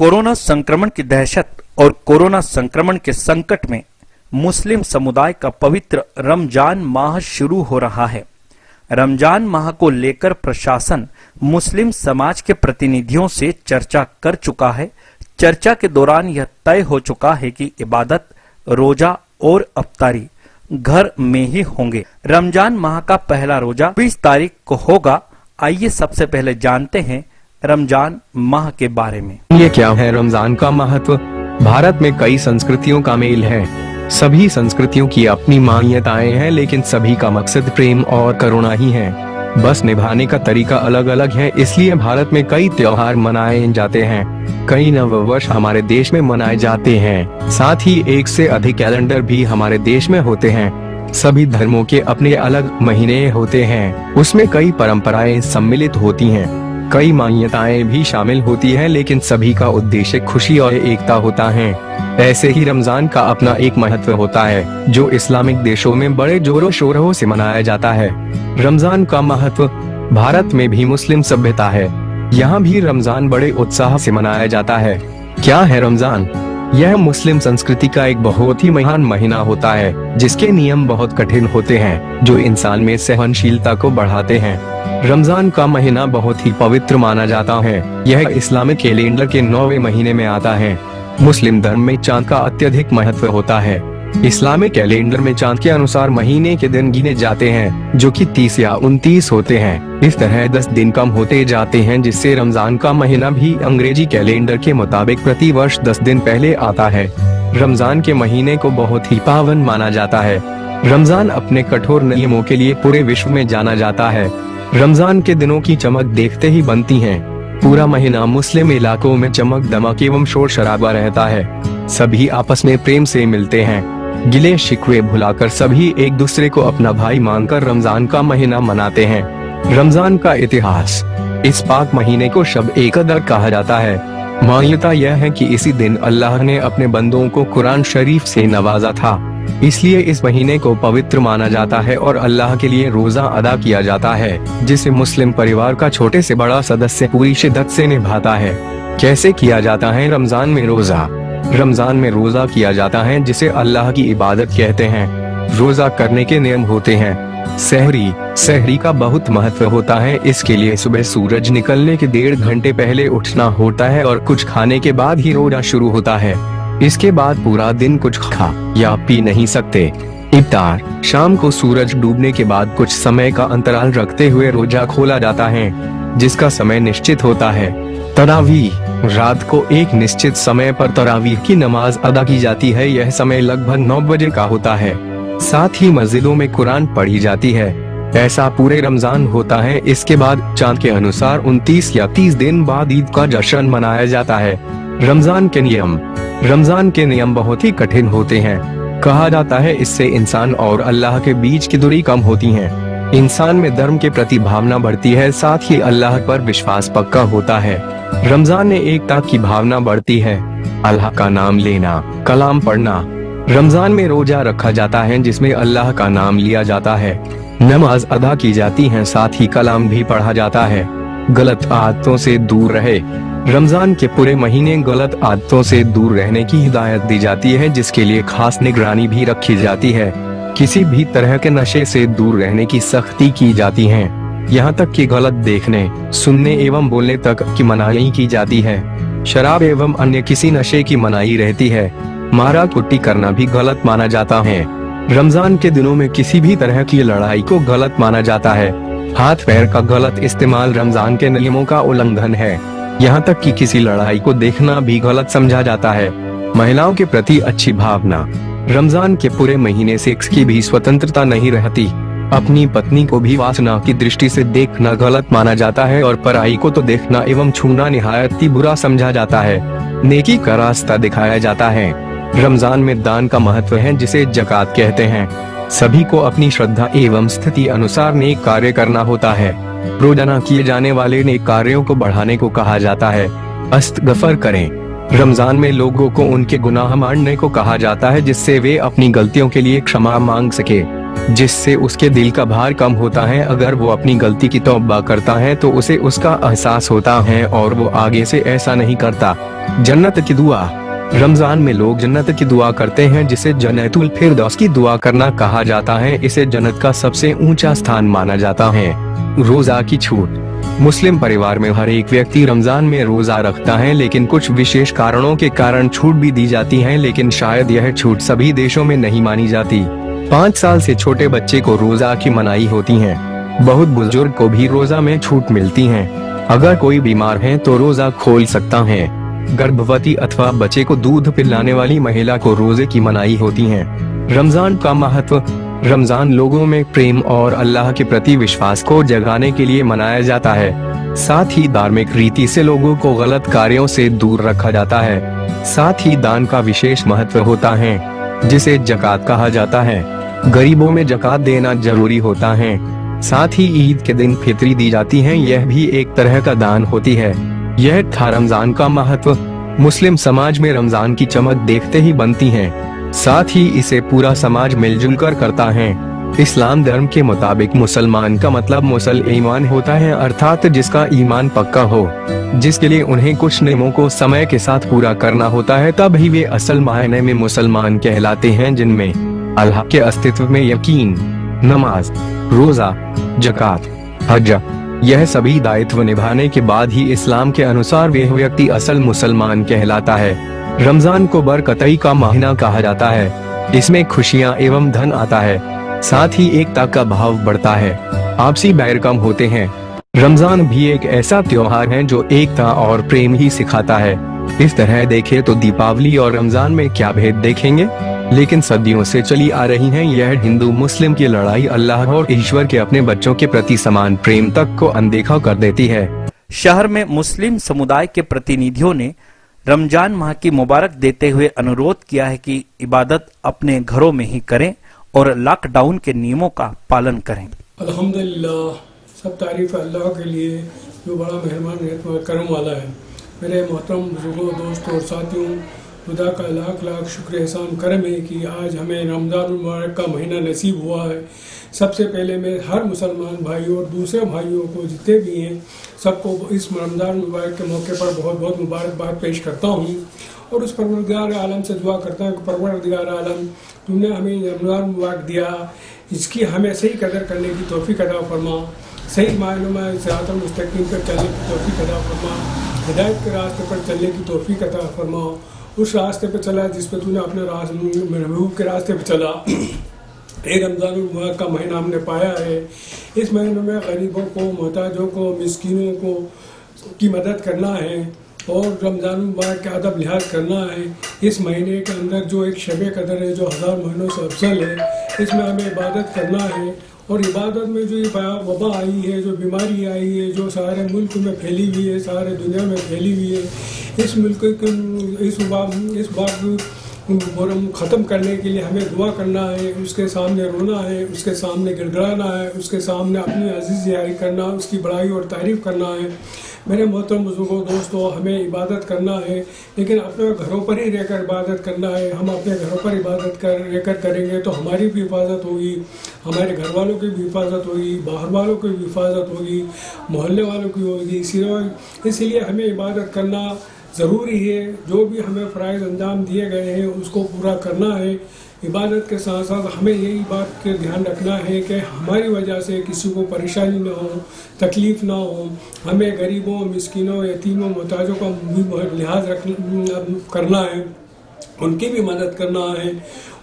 Corona संक्रमण की दहशत और कोरोना संक्रमण के संकट में मुस्लिम समुदाय का पवित्र रमजान माह शुरू हो रहा है। रमजान माह को लेकर प्रशासन मुस्लिम समाज के प्रतिनिधियों से चर्चा कर चुका है। चर्चा के दौरान यह तय हो चुका है कि इबादत, रोजा और अफ्तारी घर में ही होंगे। रमजान माह का पहला रोजा 20 तारीख को होगा। आइए सबसे पहले जानते हैं रमजान माह के बारे में। ये क्या है रमजान का महत्व? भारत में कई संस्कृतियों का मेल है। सभी संस्कृतियों की अपनी मान्यताएं हैं, लेकिन सभी का मकसद प्रेम और करुणा ही है। बस निभाने का तरीका अलग अलग है। इसलिए भारत में कई त्योहार मनाए जाते हैं। कई नववर्ष हमारे देश में मनाए जाते हैं। साथ ही एक से अधिक कैलेंडर भी हमारे देश में होते हैं। सभी धर्मों के अपने अलग महीने होते हैं। उसमें कई परंपराएं सम्मिलित होती हैं। कई मान्यताएं भी शामिल होती हैं, लेकिन सभी का उद्देश्य खुशी और एकता होता है। ऐसे ही रमजान का अपना एक महत्व होता है, जो इस्लामिक देशों में बड़े जोरों शोरों से मनाया जाता है। रमजान का महत्व भारत में भी मुस्लिम सभ्यता है। यहाँ भी रमजान बड़े उत्साह से मनाया जाता है। क्या है रमजान? यह मुस्लिम संस्कृति का एक बहुत ही महान महीना होता है, जिसके नियम बहुत कठिन होते हैं, जो इंसान में सहनशीलता को बढ़ाते हैं। रमजान का महीना बहुत ही पवित्र माना जाता है। यह इस्लामिक कैलेंडर के 9वें महीने में आता है। मुस्लिम धर्म में चांद का अत्यधिक महत्व होता है। इस्लामिक कैलेंडर में चांद के अनुसार महीने के दिन गिने जाते हैं, जो कि 30 या 29 होते हैं। इस तरह 10 दिन कम होते जाते हैं, जिससे रमजान का महीना भी अंग्रेजी कैलेंडर के मुताबिक प्रति वर्ष 10 दिन पहले आता है। रमजान के महीने को बहुत ही पावन माना जाता है। रमजान अपने कठोर नियमों के लिए पूरे विश्व में जाना जाता है। रमजान के दिनों की चमक देखते ही बनती है। पूरा महीना मुस्लिम इलाकों में चमक दमक एवं शोर शराबा रहता है। सभी आपस में प्रेम से मिलते हैं। गिले शिकवे भुलाकर सभी एक दूसरे को अपना भाई मानकर रमजान का महीना मनाते हैं। रमजान का इतिहास। इस पाक महीने को शब ए कदर कहा जाता है। मान्यता यह है कि इसी दिन अल्लाह ने अपने बंदों को कुरान शरीफ से नवाजा था। इसलिए इस महीने को पवित्र माना जाता है और अल्लाह के लिए रोजा अदा किया जाता है, जिसे मुस्लिम परिवार का छोटे से बड़ा सदस्य पूरी शिद्दत से निभाता है। कैसे किया जाता है रमजान में रोजा? रमजान में रोजा किया जाता है, जिसे अल्लाह की इबादत कहते हैं। रोजा करने के नियम होते हैं। सहरी का बहुत महत्व होता है। इसके लिए सुबह सूरज निकलने के 1.5 घंटे पहले उठना होता है और कुछ खाने के बाद ही रोजा शुरू होता है। इसके बाद पूरा दिन कुछ खा या पी नहीं सकते। इफ्तार। शाम को सूरज डूबने के बाद कुछ समय का अंतराल रखते हुए रोजा खोला जाता है, जिसका समय निश्चित होता है। तरावीह। रात को एक निश्चित समय पर तरावीह की नमाज अदा की जाती है। यह समय लगभग 9 बजे का होता है। साथ ही मस्जिदों में कुरान पढ़ी जाती है। ऐसा पूरे रमजान होता है। इसके बाद चांद के अनुसार 29 या 30 दिन बाद ईद का जश्न मनाया जाता है। रमजान के नियम। रमजान के नियम बहुत ही कठिन होते हैं। कहा जाता है इससे इंसान और अल्लाह के बीच की दूरी कम होती है। इंसान में धर्म के प्रति भावना बढ़ती है, साथ ही अल्लाह पर विश्वास पक्का होता है। रमजान में एकता की भावना बढ़ती है। अल्लाह का नाम लेना, कलाम पढ़ना। रमजान में रोजा रखा जाता है, जिसमें अल्लाह का नाम लिया जाता है। नमाज अदा की जाती है, साथ ही कलाम भी पढ़ा जाता है। गलत आदतों से दूर रहे। रमजान के पूरे महीने गलत आदतों से दूर रहने की हिदायत दी जाती है, जिसके लिए खास निगरानी भी रखी जाती है। किसी भी तरह के नशे से दूर रहने की सख्ती की जाती है। यहाँ तक कि गलत देखने, सुनने एवं बोलने तक की मनाही की जाती है। शराब एवं अन्य किसी नशे की मनाही रहती है। मारा कुट्टी करना भी गलत माना जाता है। रमजान के दिनों में किसी भी तरह की लड़ाई को गलत माना जाता है। हाथ पैर का गलत इस्तेमाल रमजान के नियमों का उल्लंघन है। यहाँ तक कि किसी लड़ाई को देखना भी गलत समझा जाता है। महिलाओं के प्रति अच्छी भावना। रमजान के पूरे महीने सेक्स की भी स्वतंत्रता नहीं रहती। अपनी पत्नी को भी वासना की दृष्टि से देखना गलत माना जाता है और पराई को तो देखना एवं छूना निहायत ही बुरा समझा जाता है। नेकी का रास्ता दिखाया जाता है। रमजान में दान का महत्व है, जिसे ज़कात कहते हैं। सभी को अपनी श्रद्धा एवं स्थिति अनुसार नेक कार्य करना होता है। रोजाना किए जाने वाले नेक कार्यों को बढ़ाने को कहा जाता है। इस्तगफार करें। रमजान में लोगों को उनके गुनाह मानने को कहा जाता है, जिससे वे अपनी गलतियों के लिए क्षमा मांग सके। जिससे उसके दिल का भार कम होता है। अगर वो अपनी गलती की तौबा करता है तो उसे उसका एहसास होता है और वो आगे से ऐसा नहीं करता। जन्नत की दुआ। रमजान में लोग जन्नत की दुआ करते हैं, जिसे जन्नतुल फिरदौस की दुआ करना कहा जाता है। इसे जन्नत का सबसे ऊंचा स्थान माना जाता है। रोजा की छूट। मुस्लिम परिवार में हर एक व्यक्ति रमजान में रोजा रखता है, लेकिन कुछ विशेष कारणों के कारण छूट भी दी जाती है, लेकिन शायद यह छूट सभी देशों में नहीं मानी जाती। 5 साल से छोटे बच्चे को रोजा की मनाही होती है। बहुत बुजुर्ग को भी रोजा में छूट मिलती है। अगर कोई बीमार है तो रोजा खोल सकता है। गर्भवती अथवा बच्चे को दूध पिलाने वाली महिला को रोजे की मनाही होती है। रमजान का महत्व। रमजान लोगों में प्रेम और अल्लाह के प्रति विश्वास को जगाने के लिए मनाया जाता है। साथ ही धार्मिक रीति से लोगों को गलत कार्यों से दूर रखा जाता है। साथ ही दान का विशेष महत्व होता है, जिसे ज़कात कहा जाता है। गरीबों में ज़कात देना जरूरी होता है। साथ ही ईद के दिन फितरी दी जाती है, यह भी एक तरह का दान होती है। यह था रमजान का महत्व। मुस्लिम समाज में रमजान की चमक देखते ही बनती है। साथ ही इसे पूरा समाज मिलजुल कर करता है। इस्लाम धर्म के मुताबिक मुसलमान का मतलब मुसल ईमान होता है, अर्थात जिसका ईमान पक्का हो, जिसके लिए उन्हें कुछ नियमों को समय के साथ पूरा करना होता है, तब ही वे असल मायने में मुसलमान कहलाते हैं, जिनमें अल्लाह के अस्तित्व में यकीन, नमाज, रोजा, ज़कात, हज, यह सभी दायित्व निभाने के बाद ही इस्लाम के अनुसार वह व्यक्ति असल मुसलमान कहलाता है। रमजान को बरकतई का महीना कहा जाता है। इसमें खुशियां एवं धन आता है। साथ ही एकता का भाव बढ़ता है, आपसी बैर कम होते हैं। रमजान भी एक ऐसा त्योहार है जो एकता और प्रेम ही सिखाता है। इस तरह देखें तो दीपावली और रमजान में क्या भेद देखेंगे, लेकिन सदियों से चली आ रही है यह हिंदू मुस्लिम की लड़ाई अल्लाह और ईश्वर के अपने बच्चों के प्रति समान प्रेम तक को अनदेखा कर देती है। शहर में मुस्लिम समुदाय के प्रतिनिधियों ने रमजान माह की मुबारक देते हुए अनुरोध किया है कि इबादत अपने घरों में ही करें और लॉकडाउन के नियमों का पालन करें। अल्हम्दुलिल्लाह, सब तारीफ अल्लाह के लिए जो बड़ा मेहरबान रहमत करम वाला है। मेरे मोहतरम बुजुर्गों, दोस्तों और साथियों, खुदा का लाख लाख शुक्र एहसान करम है कि आज हमें रमज़ान मुबारक का महीना नसीब हुआ है। सबसे पहले मैं हर मुसलमान भाइयों और दूसरे भाइयों को जितने भी हैं सबको इस रमज़ान मुबारक के मौके पर बहुत बहुत मुबारकबाद पेश करता हूँ और उस परवरदिगार आलम से दुआ करता हूँ कि परवरदिगार आलम, तुमने हमें रमज़ान मुबारक दिया, इसकी हमें सही कदर करने की तौफीक अता फरमा, सही मायनों में सिरातुल मुस्तकीम पर चलने की तौफीक अता फरमा, हिदायत के रास्ते पर चलने की तौफीक अता फरमा, उस रास्ते पर चला जिस पर तूने अपने महबूब के रास्ते पर चला। एक रमज़ान मुबारक का महीना हमने पाया है। इस महीने में गरीबों को, मोहताजों को, मिस्कीनों को की मदद करना है और रमज़ान मुबारक का अदब लिहाज करना है। इस महीने के अंदर जो एक शब कदर है जो 1000 महीनों से अफजल है, इसमें हमें इबादत करना है। और इबादत में जो ये वबा आई है, जो बीमारी आई है, जो सारे मुल्क में फैली हुई है, सारे दुनिया में फैली हुई है, इस मुल्क के इस बात ख़त्म करने के लिए हमें दुआ करना है, उसके सामने रोना है, उसके सामने गिड़गिड़ाना है, उसके सामने अपनी अजीज़ जारी करना, उसकी बड़ाई और तारीफ़ करना है। मेरे मोहतरम बुजुर्गों, दोस्तों, हमें इबादत करना है, लेकिन अपने घरों पर ही रहकर इबादत करना है। हम अपने घरों पर इबादत रहकर करेंगे तो हमारी भी हिफाजत होगी, हमारे घर वालों की भी हिफाजत होगी, बाहर वालों की भी हिफाजत होगी, मोहल्ले वालों की होगी। इसीलिए हमें इबादत करना ज़रूरी है। जो भी हमें फ़राइज़ अंजाम दिए गए हैं उसको पूरा करना है। इबादत के साथ साथ हमें यही बात का ध्यान रखना है कि हमारी वजह से किसी को परेशानी ना हो, तकलीफ़ ना हो। हमें गरीबों, मिस्कीनों, यतीमों, मोहताजों का भी लिहाज करना है, उनकी भी मदद करना है,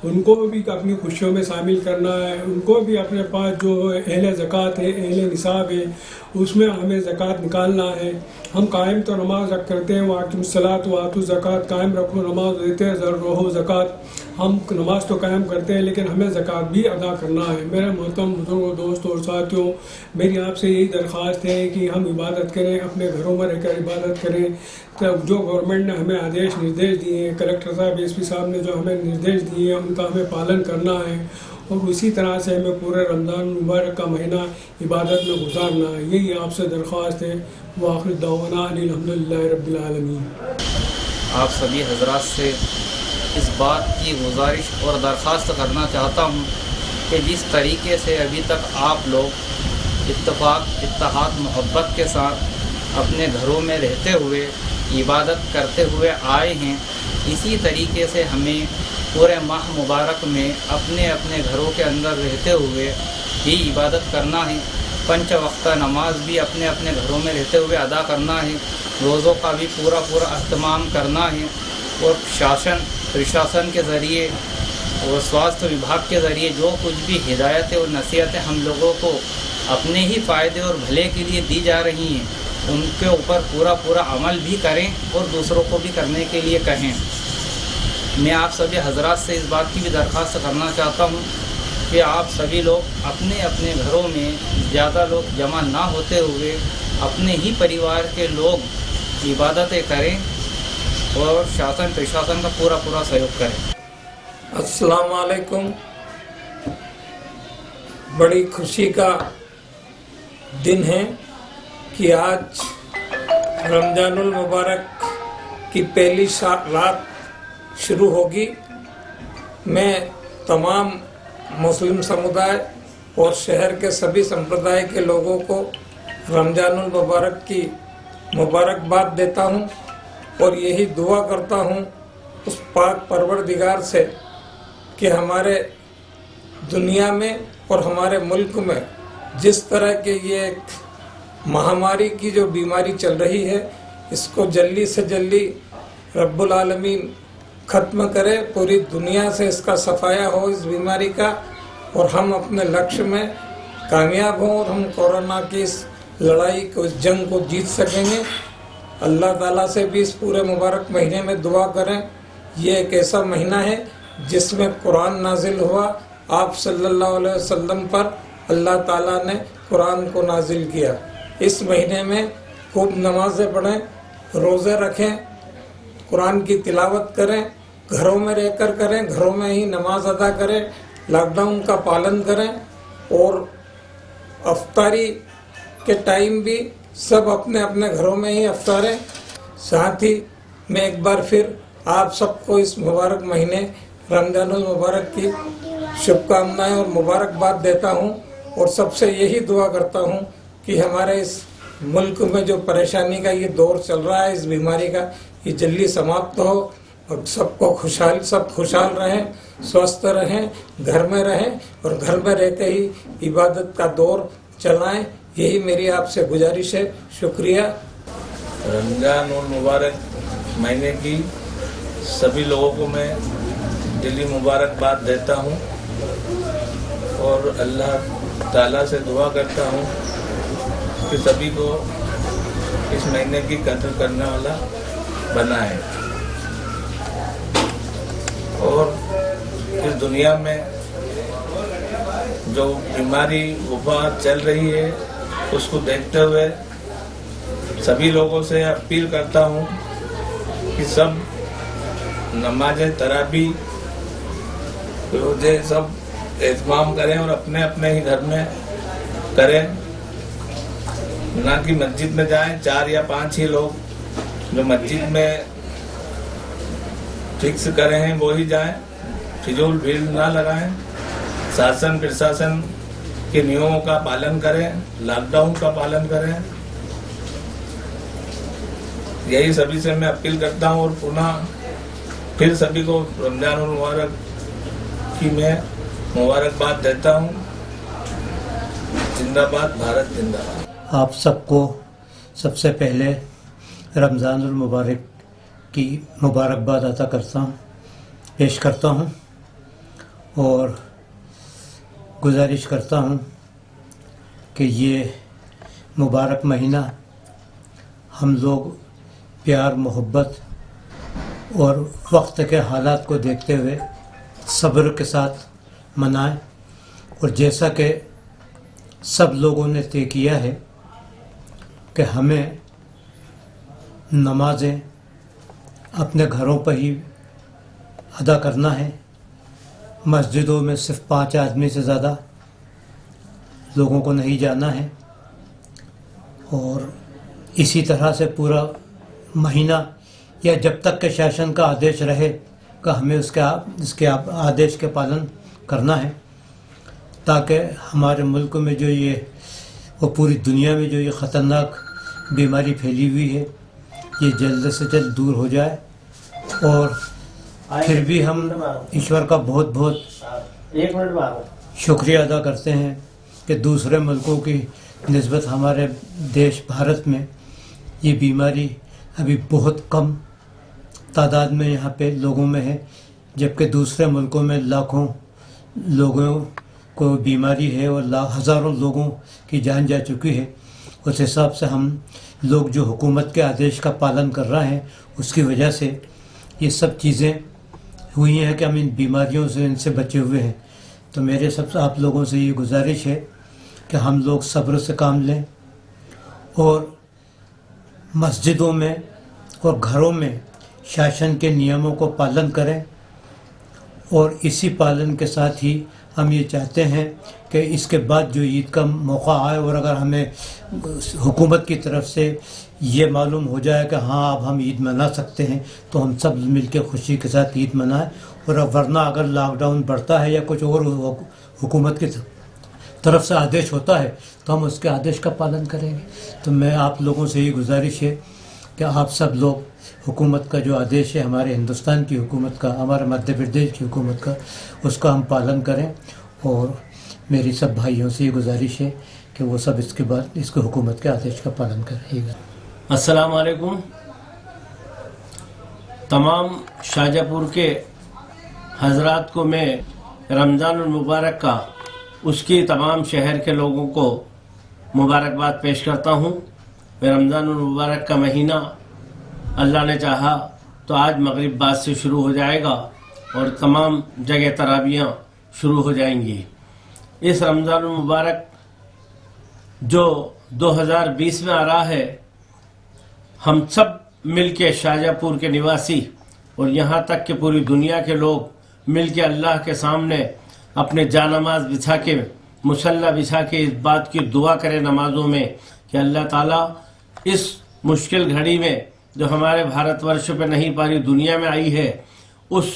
उनको भी अपनी खुशियों में शामिल करना है। उनको भी अपने पास जो अहले ज़कात है, अहले निसाब है, उसमें हमें ज़कात निकालना है। हम कायम तो नमाज करते हैं, वाक़िम सलात व आतु ज़कात, कायम रखो नमाज देते हैं, ज़र्रो ज़कात, हम नमाज तो कायम करते हैं लेकिन हमें ज़कात भी अदा करना है। मेरे मोहतरम बुजुर्गों, दोस्तों और साथियों, मेरी आपसे यही दरख्वास्त है कि हम इबादत करें, अपने घरों में रहकर इबादत करें। तो जो गवर्नमेंट ने हमें आदेश निर्देश दिए हैं, कलेक्टर साहब, एसपी साहब ने जो हमें निर्देश दिए हैं, उनका हमें पालन करना है और उसी तरह से हमें पूरे रमज़ान मुबारक का महीना इबादत में गुजारना है। यही आपसे दरख्वास्त है। व आखिर दावाना अल्हम्दुलिल्लाहि रब्बिल आलमीन। आप सभी हजरात से इस बात की गुजारिश और दरख्वास्त करना चाहता हूँ कि जिस तरीके से अभी तक आप लोग इत्तेफाक, इत्तेहाद, मोहब्बत के साथ अपने घरों में रहते हुए इबादत करते हुए आए हैं, इसी तरीके से हमें पूरे माह मुबारक में अपने अपने घरों के अंदर रहते हुए ही इबादत करना है। पंच वक्त नमाज भी अपने अपने घरों में रहते हुए अदा करना है। रोज़ों का भी पूरा अहतमाम करना है और शासन प्रशासन के ज़रिए और स्वास्थ्य विभाग के ज़रिए जो कुछ भी हिदायतें और नसीहतें हम लोगों को अपने ही फ़ायदे और भले के लिए दी जा रही हैं, उनके ऊपर पूरा अमल भी करें और दूसरों को भी करने के लिए कहें। मैं आप सभी हजरात से इस बात की भी दरख्वास्त करना चाहता हूँ कि आप सभी लोग अपने अपने घरों में ज़्यादा लोग जमा ना होते हुए अपने ही परिवार के लोग इबादतें करें और शासन प्रशासन का पूरा सहयोग करें। अस्सलाम वालेकुम। बड़ी खुशी का दिन है कि आज रमज़ानुल मुबारक की पहली रात शुरू होगी। मैं तमाम मुस्लिम समुदाय और शहर के सभी संप्रदाय के लोगों को रमज़ानुल मुबारक की मुबारकबाद देता हूं और यही दुआ करता हूं उस पाक परवरदिगार से कि हमारे दुनिया में और हमारे मुल्क में जिस तरह के ये एक महामारी की जो बीमारी चल रही है, इसको जल्दी से जल्दी रब्बुल आलमीन ख़त्म करे, पूरी दुनिया से इसका सफाया हो इस बीमारी का और हम अपने लक्ष्य में कामयाब हों और हम कोरोना की इस लड़ाई को, इस जंग को जीत सकेंगे। अल्लाह ताला से भी इस पूरे मुबारक महीने में दुआ करें। ये एक ऐसा महीना है जिसमें कुरान नाजिल हुआ, आप सल्लल्लाहु अलैहि वसल्लम पर अल्लाह ताला ने कुरान को नाजिल किया। इस महीने में खूब नमाज़ें पढ़ें, रोज़े रखें, कुरान की तिलावत करें, घरों में रहकर करें, घरों में ही नमाज अदा करें, लॉकडाउन का पालन करें और अफ्तारी के टाइम भी सब अपने अपने घरों में ही अफ्तारें। साथ ही मैं एक बार फिर आप सबको इस मुबारक महीने रमज़ानुल मुबारक की शुभकामनाएं और मुबारकबाद देता हूं और सबसे यही दुआ करता हूं कि हमारे इस मुल्क में जो परेशानी का ये दौर चल रहा है, इस बीमारी का, ये जल्दी समाप्त हो और सब खुशहाल रहें, स्वस्थ रहें, घर में रहें और घर में रहते ही इबादत का दौर चलाएं। यही मेरी आपसे गुजारिश है। शुक्रिया। रमज़ान और मुबारक महीने की सभी लोगों को मैं दिली मुबारकबाद देता हूं और अल्लाह ताला से दुआ करता हूं कि सभी को इस महीने की कदर करने वाला बनाए और इस दुनिया में जो बीमारी वबा चल रही है उसको देखते हुए सभी लोगों से अपील करता हूं कि सब नमाज तरावी रोजे सब एहतमाम करें और अपने अपने ही घर में करें, ना कि मस्जिद में जाएं। 4 या 5 ही लोग जो मस्जिद में फिक्स करे हैं वो ही जाएं, फिजूल भीड़ ना लगाएं। शासन प्रशासन के नियमों का पालन करें, लॉकडाउन का पालन करें। यही सभी से मैं अपील करता हूं और पुनः फिर सभी को रमजान मुबारक की मैं मुबारकबाद देता हूं। जिंदाबाद भारत जिंदाबाद। आप सबको सबसे पहले रमज़ानुल मुबारक की मुबारकबाद अता करता हूँ, पेश करता हूँ और गुजारिश करता हूँ कि ये मुबारक महीना हम लोग प्यार मोहब्बत और वक्त के हालात को देखते हुए सब्र के साथ मनाएं और जैसा कि सब लोगों ने तय किया है कि हमें नमाज़ें अपने घरों पर ही अदा करना है। मस्जिदों में सिर्फ 5 आदमी से ज़्यादा लोगों को नहीं जाना है और इसी तरह से पूरा महीना या जब तक के शासन का आदेश रहे कि हमें इसके आदेश के पालन करना है। ताकि हमारे मुल्क में जो ये और पूरी दुनिया में जो ये ख़तरनाक बीमारी फैली हुई है ये जल्द से जल्द दूर हो जाए। और फिर भी हम ईश्वर का बहुत बहुत शुक्रिया अदा करते हैं कि दूसरे मुल्कों की निस्बत हमारे देश भारत में ये बीमारी अभी बहुत कम तादाद में यहाँ पे लोगों में है, जबकि दूसरे मुल्कों में लाखों लोगों को बीमारी है और हज़ारों लोगों की जान जा चुकी है। उस हिसाब से हम लोग जो हुकूमत के आदेश का पालन कर रहे हैं उसकी वजह से ये सब चीज़ें हुई हैं कि हम इन बीमारियों से इनसे बचे हुए हैं। तो मेरे सब आप लोगों से ये गुजारिश है कि हम लोग सब्र से काम लें और मस्जिदों में और घरों में शासन के नियमों को पालन करें। और इसी पालन के साथ ही हम ये चाहते हैं कि इसके बाद जो ईद का मौका आए और अगर हमें हुकूमत की तरफ से ये मालूम हो जाए कि हाँ अब हम ईद मना सकते हैं तो हम सब मिलकर खुशी के साथ ईद मनाएं। और वरना अगर लॉकडाउन बढ़ता है या कुछ और हुकूमत की तरफ से आदेश होता है तो हम उसके आदेश का पालन करेंगे। तो मैं आप लोगों से ये गुजारिश है कि आप सब लोग हुकूमत का जो आदेश है हमारे हिंदुस्तान की हुकूमत का, हमारे मध्य प्रदेश की हुकूमत का, उसका हम पालन करें। और मेरी सब भाइयों से ये गुजारिश है कि वो सब इसके बाद इसको हुकूमत के आदेश का पालन करेगा। अस्सलाम वालेकुम। तमाम शाहजहाँपुर के हजरात को मैं रमज़ानुल मुबारक का उसकी तमाम शहर के लोगों को मुबारकबाद पेश करता हूँ। रमज़ानुल मुबारक का महीना अल्लाह ने चाहा तो आज मगरिब बाद से शुरू हो जाएगा और तमाम जगह तराबियाँ शुरू हो जाएंगी। इस रमज़ानुल मुबारक जो 2020 में आ रहा है, हम सब मिलके शाहजहाँपुर के निवासी और यहाँ तक कि पूरी दुनिया के लोग मिलके अल्लाह के सामने अपने जानमाज बिछा के, मुसल्ला बिछा के इस बात की दुआ करें नमाजों में कि अल्लाह ताला इस मुश्किल घड़ी में जो हमारे भारतवर्ष पे नहीं पारी दुनिया में आई है उस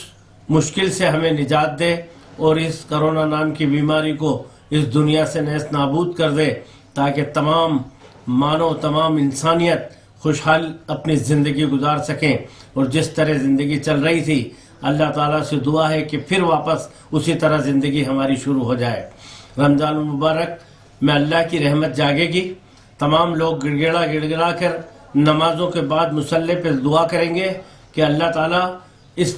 मुश्किल से हमें निजात दे और इस कोरोना नाम की बीमारी को इस दुनिया से नेस्त नाबूद कर दे ताकि तमाम मानव, तमाम इंसानियत खुशहाल अपनी ज़िंदगी गुजार सकें। और जिस तरह ज़िंदगी चल रही थी अल्लाह ताला से दुआ है कि फिर वापस उसी तरह ज़िंदगी हमारी शुरू हो जाए। रमज़ान मुबारक में अल्लाह की रहमत जागेगी। तमाम लोग गिड़गिड़ा कर नमाजों के बाद मुसल्ले पे दुआ करेंगे कि अल्लाह ताला इस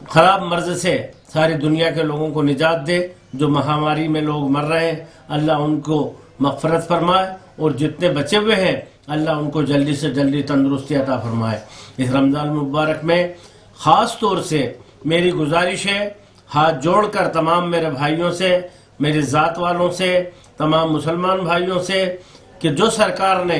ख़राब मर्ज़ से सारी दुनिया के लोगों को निजात दे। जो महामारी में लोग मर रहे हैं अल्लाह उनको मग़फ़िरत फरमाए और जितने बचे हुए हैं अल्लाह उनको जल्दी से जल्दी तंदुरुस्ती अता फरमाए। इस रमज़ान मुबारक में ख़ास तौर से मेरी गुजारिश है, हाथ जोड़कर तमाम मेरे भाइयों से, मेरी ज़ात वालों से, तमाम मुसलमान भाइयों से कि जो सरकार ने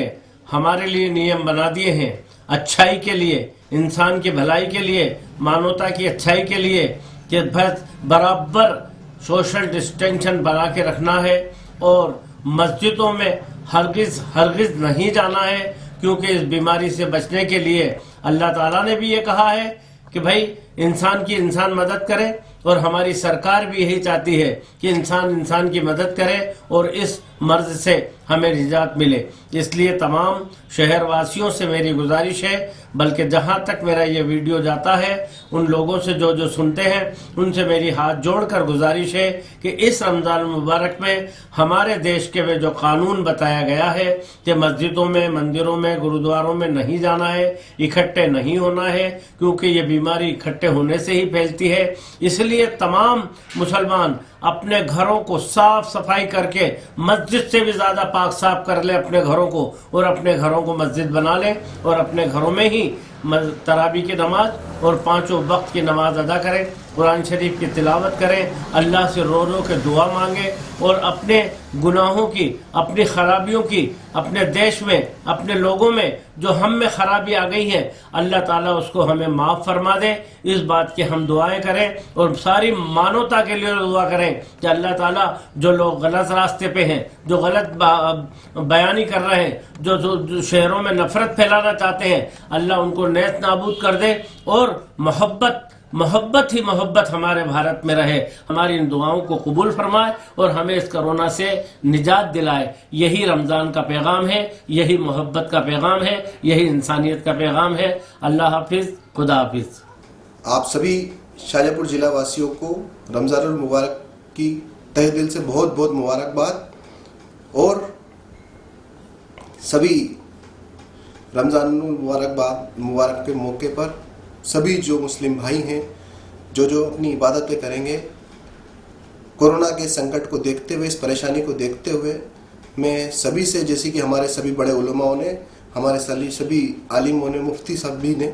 हमारे लिए नियम बना दिए हैं अच्छाई के लिए, इंसान की भलाई के लिए, मानवता की अच्छाई के लिए कि बस बराबर सोशल डिस्टेंशन बना के रखना है और मस्जिदों में हरगिज़ नहीं जाना है, क्योंकि इस बीमारी से बचने के लिए अल्लाह ताला ने भी ये कहा है कि भाई इंसान मदद करे और हमारी सरकार भी यही चाहती है कि इंसान की मदद करे और इस मर्ज से हमें निजात मिले। इसलिए तमाम शहरवासियों से मेरी गुजारिश है, बल्कि जहां तक मेरा ये वीडियो जाता है उन लोगों से जो सुनते हैं उनसे मेरी हाथ जोड़कर गुजारिश है कि इस रमज़ान मुबारक में हमारे देश के में जो कानून बताया गया है कि मस्जिदों में, मंदिरों में, गुरुद्वारों में नहीं जाना है, इकट्ठे नहीं होना है, क्योंकि ये बीमारी इकट्ठे होने से ही फैलती है। इसलिए तमाम मुसलमान अपने घरों को साफ सफाई करके मस्जिद से भी ज़्यादा पाक साफ कर ले अपने घरों को और अपने घरों को मस्जिद बना ले और अपने घरों में ही तरावी की नमाज और 5 वक्त की नमाज अदा करें, कुरान शरीफ की तिलावत करें, अल्लाह से रो के दुआ मांगे और अपने गुनाहों की, अपनी खराबियों की, अपने देश में, अपने लोगों में जो हम में खराबी आ गई है अल्लाह ताला उसको हमें माफ़ फरमा दे। इस बात की हम दुआएं करें और सारी मानवता के लिए दुआ करें कि अल्लाह ताला जो लोग गलत रास्ते पे हैं, जो गलत बयानी कर रहे हैं, जो शहरों में नफरत फैलाना चाहते हैं, अल्लाह उनको नेस्त नाबूद कर दे और मोहब्बत मोहब्बत ही मोहब्बत हमारे भारत में रहे। हमारी इन दुआओं को कबूल फरमाए और हमें इस कोरोना से निजात दिलाए। यही रमज़ान का पैगाम है, यही मोहब्बत का पैगाम है, यही इंसानियत का पैगाम है। अल्लाह हाफिज़, खुदा हाफिज़। आप सभी शाजापुर जिला वासियों को रमज़ानुल मुबारक की तहे दिल से बहुत बहुत मुबारकबाद। और सभी रमज़ानुल मुबारक के मौके पर सभी जो मुस्लिम भाई हैं जो अपनी इबादतें करेंगे, कोरोना के संकट को देखते हुए, इस परेशानी को देखते हुए, मैं सभी से, जैसे कि हमारे सभी बड़े उलमाओं ने, हमारे सभी आलिमों ने, मुफ्ती साहब भी ने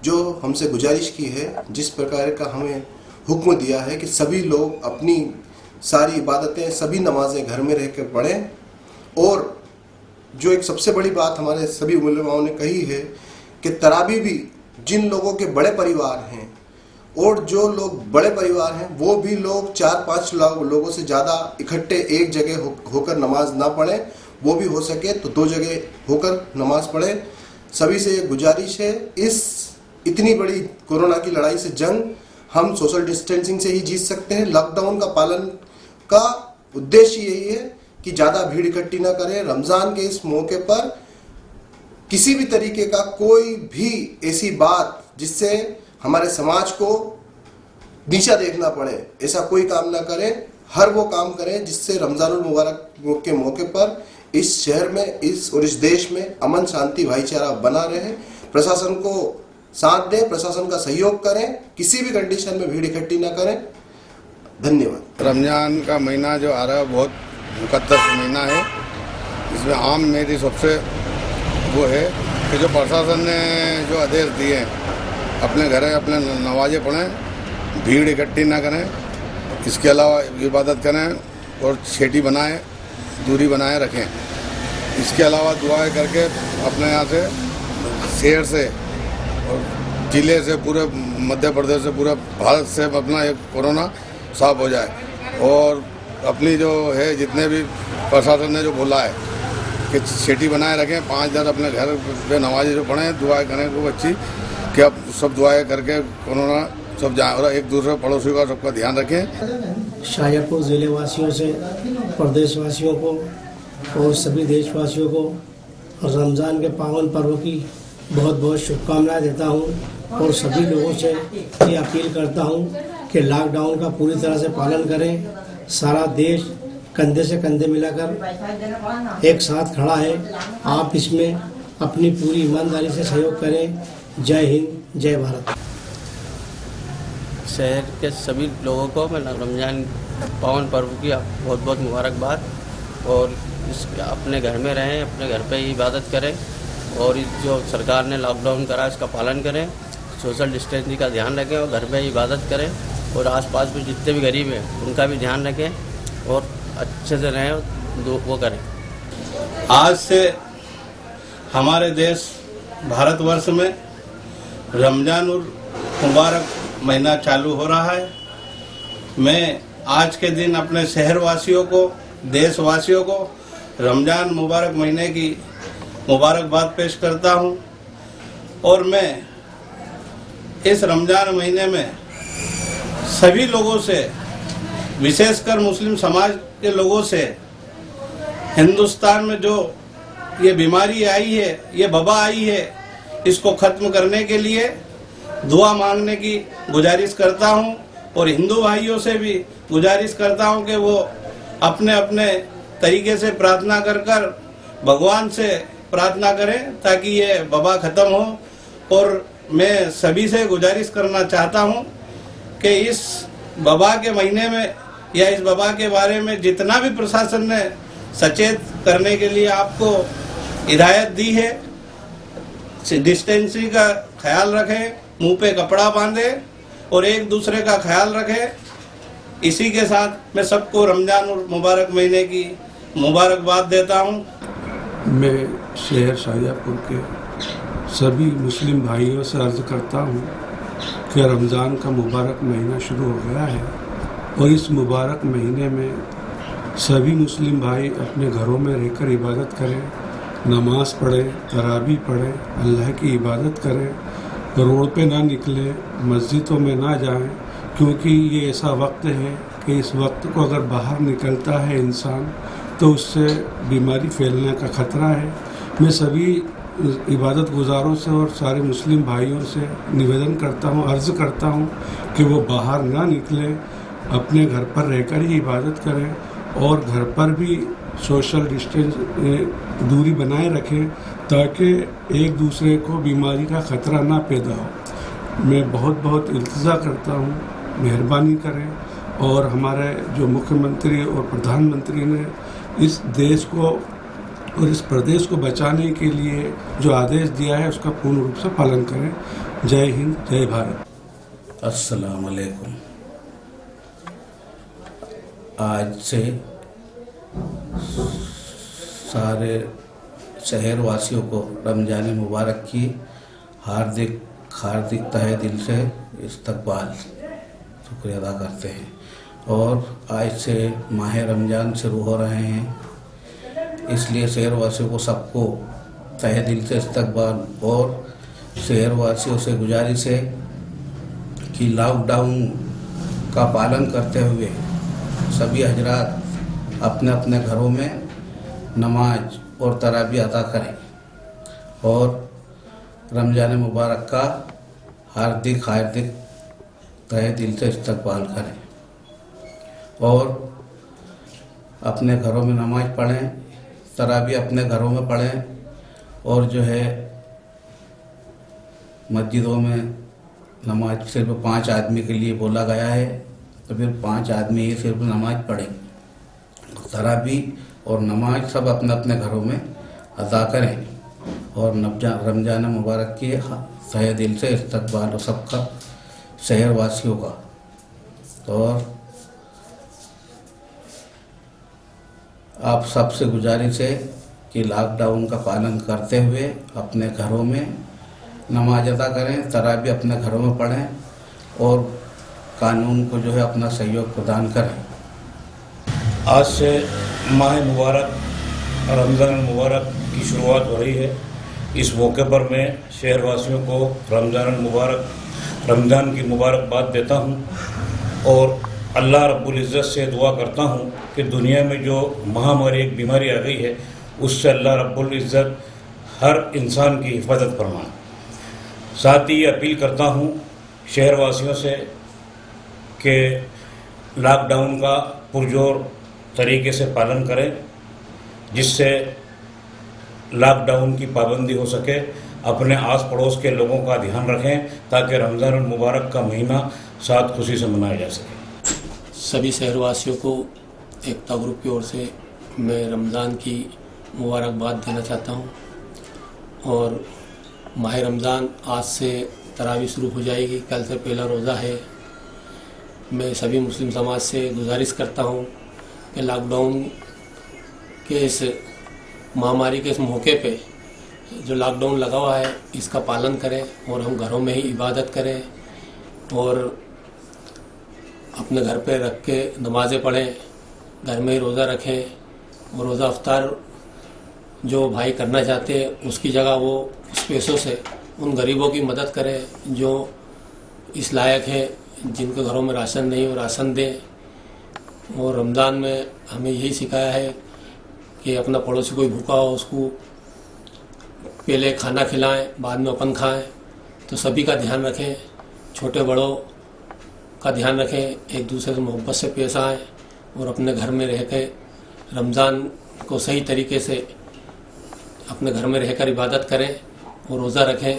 जो हमसे गुजारिश की है, जिस प्रकार का हमें हुक्म दिया है कि सभी लोग अपनी सारी इबादतें, सभी नमाजें घर में रह कर पढ़ें। और जो एक सबसे बड़ी बात हमारे सभी उलमाओं ने कही है कि तरावी भी जिन लोगों के बड़े परिवार हैं और जो लोग बड़े परिवार हैं वो भी लोग 4-5 लोगों से ज़्यादा इकट्ठे एक जगह होकर नमाज ना पढ़ें, वो भी हो सके तो 2 जगह होकर नमाज पढ़ें। सभी से एक गुजारिश है, इस इतनी बड़ी कोरोना की लड़ाई से जंग हम सोशल डिस्टेंसिंग से ही जीत सकते हैं। लॉकडाउन का पालन का उद्देश्य यही है कि ज़्यादा भीड़ इकट्ठी ना करें। रमज़ान के इस मौके पर किसी भी तरीके का कोई भी ऐसी बात जिससे हमारे समाज को नीचा देखना पड़े, ऐसा कोई काम ना करें। हर वो काम करें जिससे रमज़ानुल मुबारक के मौके पर इस शहर में और इस देश में अमन, शांति, भाईचारा बना रहे। प्रशासन को साथ दें, प्रशासन का सहयोग करें, किसी भी कंडीशन में भीड़ इकट्ठी ना करें। धन्यवाद। रमज़ान का महीना जो आ रहा है बहुत मुकद्दस महीना है। इसमें आम मेरी सबसे वो है कि जो प्रशासन ने जो आदेश दिए हैं, अपने घर अपने नमाज़ें पढ़ें, भीड़ इकट्ठी ना करें, इसके अलावा इबादत करें और छेटी बनाएं, दूरी बनाए रखें। इसके अलावा दुआएं करके अपने यहाँ से, शहर से और ज़िले से, पूरे मध्य प्रदेश से, पूरे भारत से अपना एक कोरोना साफ हो जाए। और अपनी जो है जितने भी प्रशासन ने जो बोला है कि छेटी बनाए रखें, 5 दिन अपने घर पे नमाज़ें जो पढ़ें, दुआएं करें खूब अच्छी, कि अब सब दुआएं करके कोरोना सब जाए और एक दूसरे पड़ोसी का सबका ध्यान रखें। शाजापुर ज़िले वासियों से प्रदेशवासियों को और सभी देशवासियों को रमज़ान के पावन पर्व की बहुत बहुत शुभकामनाएं देता हूं और सभी लोगों से ये अपील करता हूं कि लॉकडाउन का पूरी तरह से पालन करें। सारा देश कंधे से कंधे मिलाकर एक साथ खड़ा है। आप इसमें अपनी पूरी ईमानदारी से सहयोग करें। जय हिंद, जय भारत। शहर के सभी लोगों को मैं रमज़ान पावन पर्व की बहुत बहुत मुबारकबाद। और अपने घर में रहें, अपने घर पे ही इबादत करें और जो सरकार ने लॉकडाउन करा इसका पालन करें, सोशल डिस्टेंसिंग का ध्यान रखें और घर पे ही इबादत करें। और आसपास में जितने भी गरीब हैं उनका भी ध्यान रखें और अच्छे से रहें, वो करें। आज से हमारे देश भारतवर्ष में रमज़ानुल मुबारक महीना चालू हो रहा है। मैं आज के दिन अपने शहरवासियों को, देशवासियों को रमज़ान मुबारक महीने की मुबारकबाद पेश करता हूं। और मैं इस रमज़ान महीने में सभी लोगों से, विशेषकर मुस्लिम समाज के लोगों से, हिंदुस्तान में जो ये बीमारी आई है, ये वबा आई है, इसको ख़त्म करने के लिए दुआ मांगने की गुजारिश करता हूं। और हिंदू भाइयों से भी गुजारिश करता हूं कि वो अपने अपने तरीके से प्रार्थना कर कर भगवान से प्रार्थना करें ताकि ये वबा ख़त्म हो। और मैं सभी से गुजारिश करना चाहता हूं कि इस वबा के महीने में या इस वबा के बारे में जितना भी प्रशासन ने सचेत करने के लिए आपको हिदायत दी है, डिस्टेंसिंग का ख्याल रखें, मुंह पे कपड़ा बांधें और एक दूसरे का ख्याल रखें। इसी के साथ मैं सबको रमज़ान मुबारक महीने की मुबारकबाद देता हूं। मैं शहर शाजापुर के सभी मुस्लिम भाइयों से अर्ज़ करता हूं कि रमज़ान का मुबारक महीना शुरू हो गया है और इस मुबारक महीने में सभी मुस्लिम भाई अपने घरों में रहकर इबादत करें, नमाज पढ़ें, तरावी पढ़ें, अल्लाह की इबादत करें रोड पे ना निकले, मस्जिदों में ना जाएं, क्योंकि ये ऐसा वक्त है कि इस वक्त को अगर बाहर निकलता है इंसान तो उससे बीमारी फैलने का खतरा है। मैं सभी इबादत गुजारों से और सारे मुस्लिम भाइयों से निवेदन करता हूँ, अर्ज़ करता हूँ कि वो बाहर ना निकलें, अपने घर पर रहकर ही इबादत करें और घर पर भी सोशल डिस्टेंस दूरी बनाए रखें ताकि एक दूसरे को बीमारी का ख़तरा ना पैदा हो। मैं बहुत बहुत इल्तिजा करता हूँ, मेहरबानी करें और हमारे जो मुख्यमंत्री और प्रधानमंत्री ने इस देश को और इस प्रदेश को बचाने के लिए जो आदेश दिया है उसका पूर्ण रूप से पालन करें। जय हिंद, जय भारत। अस्सलाम वालेकुम। आज से सारे शहर वासियों को रमज़ान मुबारक की हार्दिक तहे दिल से इस्तकबाल शुक्रिया अदा करते हैं। और आज से माह रमज़ान शुरू हो रहे हैं, इसलिए शहर वासियों को सबको तहे दिल से इस्तकबाल। और शहर वासियों से गुजारिश है कि लॉकडाउन का पालन करते हुए सभी हजरात अपने अपने घरों में नमाज और तरावी अदा करें और रमज़ान मुबारक का हार्दिक तहे दिल से इस्तकबाल करें और अपने घरों में नमाज पढ़ें, तरावी अपने घरों में पढ़ें और जो है मस्जिदों में नमाज सिर्फ 5 आदमी के लिए बोला गया है, तो फिर 5 आदमी ही सिर्फ नमाज पढ़ें। तरावी और नमाज सब अपने अपने घरों में अदा करें और रमज़ान मुबारक की तहे दिल से इस्तकबाल और सबका शहर वासियों का। और आप सबसे गुजारिश है कि लॉकडाउन का पालन करते हुए अपने घरों में नमाज अदा करें, तरावी अपने घरों में पढ़ें और कानून को जो है अपना सहयोग प्रदान करें। आज से माह मुबारक रमज़ान मुबारक की शुरुआत हो रही है। इस मौके पर मैं शहरवासियों को रमज़ान की मुबारकबाद देता हूं और अल्लाह रब्बुल इज़्ज़त से दुआ करता हूं कि दुनिया में जो महामारी एक बीमारी आ गई है उससे अल्लाह रब्बुल इज़्ज़त हर इंसान की हिफाजत फरमाए। साथ ही अपील करता हूं शहरवासियों से कि लॉकडाउन का पुरजोर तरीके से पालन करें जिससे लॉकडाउन की पाबंदी हो सके। अपने आस पड़ोस के लोगों का ध्यान रखें ताकि रमज़ान मुबारक का महीना साथ खुशी से मनाया जा सके। सभी शहरवासियों को एकता ग्रुप की ओर से मैं रमज़ान की मुबारकबाद देना चाहता हूं और माह रमज़ान आज से तरावी शुरू हो जाएगी, कल से पहला रोज़ा है। मैं सभी मुस्लिम समाज से गुजारिश करता हूं कि लॉकडाउन के इस महामारी के इस मौके पे जो लॉकडाउन लगा हुआ है इसका पालन करें और हम घरों में ही इबादत करें और अपने घर पे रख के नमाज़ें पढ़ें, घर में ही रोज़ा रखें और रोज़ा अफ्तार जो भाई करना चाहते हैं उसकी जगह वो उस पैसों से उन गरीबों की मदद करें जो इस लायक है, जिनके घरों में राशन नहीं हो राशन दें। और रमज़ान में हमें यही सिखाया है कि अपना पड़ोसी कोई भूखा हो उसको पहले खाना खिलाएं, बाद में अपन खाएं। तो सभी का ध्यान रखें, छोटे बड़ों का ध्यान रखें, एक दूसरे से मोहब्बत से पेश आएँ और अपने घर में रह के रमज़ान को सही तरीके से अपने घर में रहकर इबादत करें और रोज़ा रखें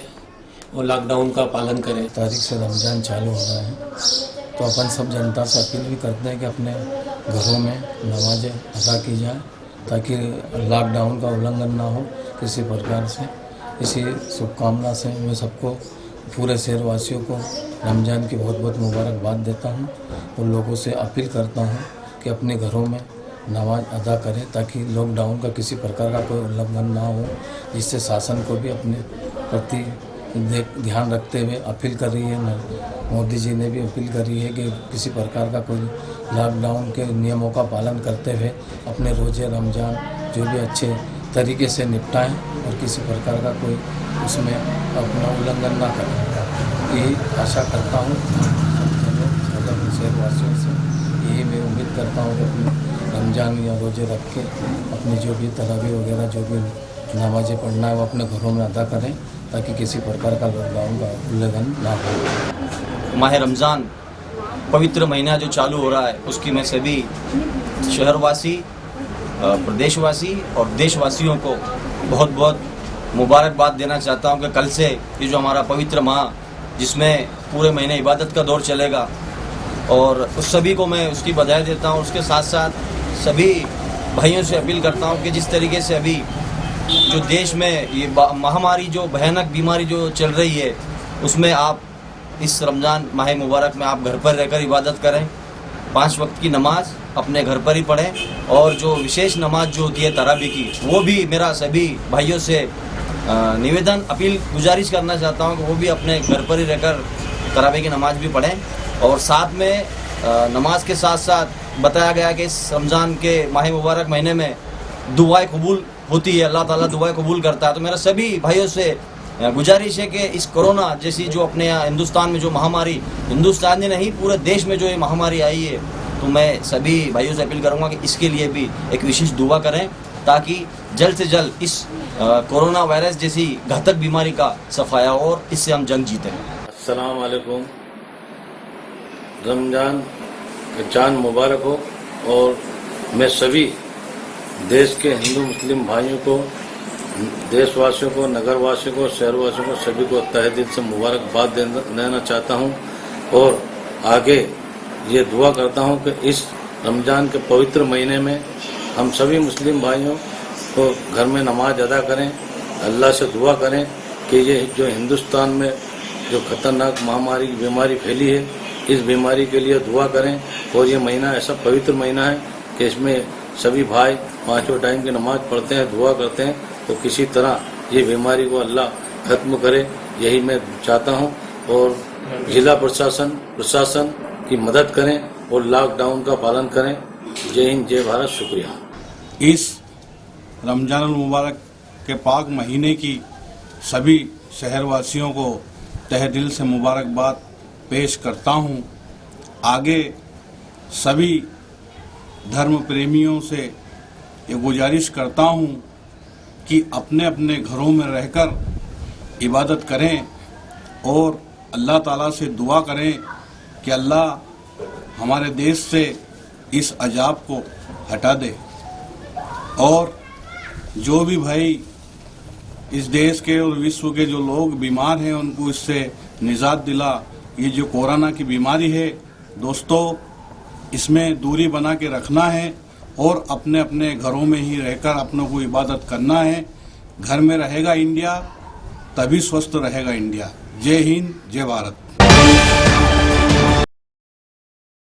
और लॉकडाउन का पालन करें। तारीख से रमज़ान चालू हो रहा है तो अपन सब जनता से अपील भी करते हैं कि अपने घरों में नमाज़ें अदा की जाए ताकि लॉकडाउन का उल्लंघन ना हो किसी प्रकार से। इसी शुभकामना से मैं सबको पूरे शहरवासियों को रमज़ान की बहुत बहुत मुबारकबाद देता हूँ और लोगों से अपील करता हूँ कि अपने घरों में नमाज अदा करें ताकि लॉकडाउन का किसी प्रकार का कोई उल्लंघन ना हो, जिससे शासन को भी अपने प्रति ध्यान रखते हुए अपील कर रही है। मोदी जी ने भी अपील करी है कि किसी प्रकार का कोई लॉकडाउन के नियमों का पालन करते हुए अपने रोज़े रमज़ान जो भी अच्छे तरीके से निपटाएं और किसी प्रकार का कोई उसमें अपना उल्लंघन ना करें। यही आशा करता हूँ शाजापुर शहरवासियों से। यही मैं उम्मीद करता हूँ कि अपने रमज़ान या रोज़े रख के अपनी जो भी तरावी वगैरह जो भी नमाज़ें पढ़ना है वो अपने घरों में अदा करें, ताकि किसी प्रकार का लॉकडाउन का उल्लंघन ना हो। माह रमज़ान पवित्र महीना जो चालू हो रहा है उसकी मैं सभी शहरवासी, प्रदेशवासी और देशवासियों को बहुत बहुत मुबारकबाद देना चाहता हूं कि कल से ये जो हमारा पवित्र माह जिसमें पूरे महीने इबादत का दौर चलेगा, और उस सभी को मैं उसकी बधाई देता हूं। उसके साथ साथ सभी भाइयों से अपील करता हूं कि जिस तरीके से अभी जो देश में ये महामारी, जो भयानक बीमारी जो चल रही है, उसमें आप इस रमज़ान माह मुबारक में आप घर पर रहकर इबादत करें, 5 वक्त की नमाज अपने घर पर ही पढ़ें, और जो विशेष नमाज जो होती है तरावी की, वो भी मेरा सभी भाइयों से निवेदन, अपील, गुजारिश करना चाहता हूँ कि वो भी अपने घर पर ही रहकर तरावी की नमाज भी पढ़ें। और साथ में नमाज के साथ साथ बताया गया कि इस रमज़ान के माह मुबारक महीने में दुआएं कबूल होती है, अल्लाह ताला दुआएं कबूल करता है। तो मेरा सभी भाइयों से गुजारिश है कि इस कोरोना जैसी जो अपने यहाँ हिंदुस्तान में जो महामारी, हिंदुस्तान में नहीं पूरे देश में जो ये महामारी आई है, तो मैं सभी भाइयों से अपील करूंगा कि इसके लिए भी एक विशेष दुआ करें, ताकि जल्द से जल्द इस कोरोना वायरस जैसी घातक बीमारी का सफाया और इससे हम जंग जीतें। अस्सलाम वालेकुम। रमज़ान का चांद मुबारक हो, और मैं सभी देश के हिंदू मुस्लिम भाइयों को, देशवासियों को, नगरवासियों को, शहरवासियों को, सभी को तहे दिल से मुबारकबाद देना चाहता हूं, और आगे ये दुआ करता हूं कि इस रमज़ान के पवित्र महीने में हम सभी मुस्लिम भाइयों को घर में नमाज अदा करें, अल्लाह से दुआ करें कि ये जो हिंदुस्तान में जो खतरनाक महामारी बीमारी फैली है, इस बीमारी के लिए दुआ करें। और ये महीना ऐसा पवित्र महीना है कि इसमें सभी भाई 5 टाइम की नमाज पढ़ते हैं, दुआ करते हैं, तो किसी तरह ये बीमारी को अल्लाह खत्म करे, यही मैं चाहता हूँ। और जिला प्रशासन की मदद करें और लॉकडाउन का पालन करें। जय हिंद, जय भारत, शुक्रिया। इस रमज़ान मुबारक के पाक महीने की सभी शहरवासियों को तहे दिल से मुबारकबाद पेश करता हूँ। आगे सभी धर्म प्रेमियों से ये गुजारिश करता हूँ कि अपने अपने घरों में रहकर इबादत करें और अल्लाह ताला से दुआ करें कि अल्लाह हमारे देश से इस अजाब को हटा दे, और जो भी भाई इस देश के और विश्व के जो लोग बीमार हैं उनको इससे निजात दिला। ये जो कोरोना की बीमारी है दोस्तों, इसमें दूरी बना के रखना है और अपने अपने घरों में ही रहकर अपनों को इबादत करना है। घर में रहेगा इंडिया तभी स्वस्थ रहेगा इंडिया। जय हिंद, जय भारत।